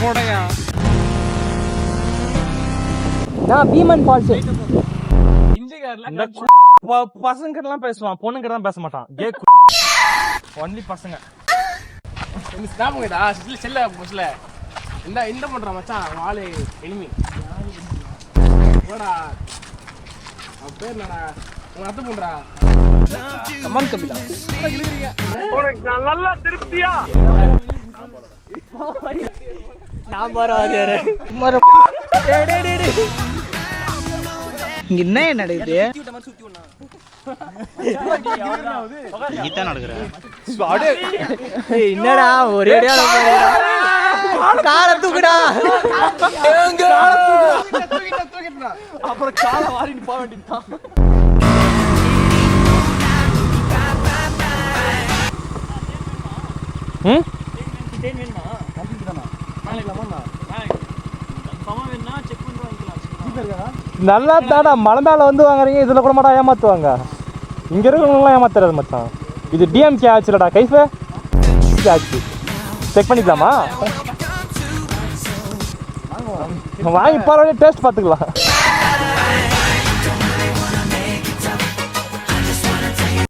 போடையா நான் பீமன் ஃபால்ஸ் இந்த பசங்க எல்லாம் பேசுவான், பொண்ணுங்க தான் பேச மாட்டான். ஒன்லி பசங்க. செல்ல புதுசுல இந்த பண்ற மச்சான் வாழை எனிமி போடா. அவன் பேர் என்னடா? உங்க அத்தை பண்றா கமான் கபிலா. நல்லா திருப்தியா நான் வராதே இங்க என்ன நடக்குது? என்னடா ஒரே கால தூக்குடா. அப்புறம் காலை வாரிட்டு போக வேண்டியதுதான். நல்லா தாடா மலை மேல வந்து வாங்குறீங்க, இதுல கூட மாட்டா ஏமாத்துவாங்க. இங்க இருக்கிறவங்களாம் ஏமாத்துறது மச்சான். இது டிஎம்கே ஆச்சுலடா. கைஃபே ஆச்சு, செக் பண்ணிக்கலாமா? வாங்கி பரவாயில்ல, டேஸ்ட் பார்த்துக்கலாம்.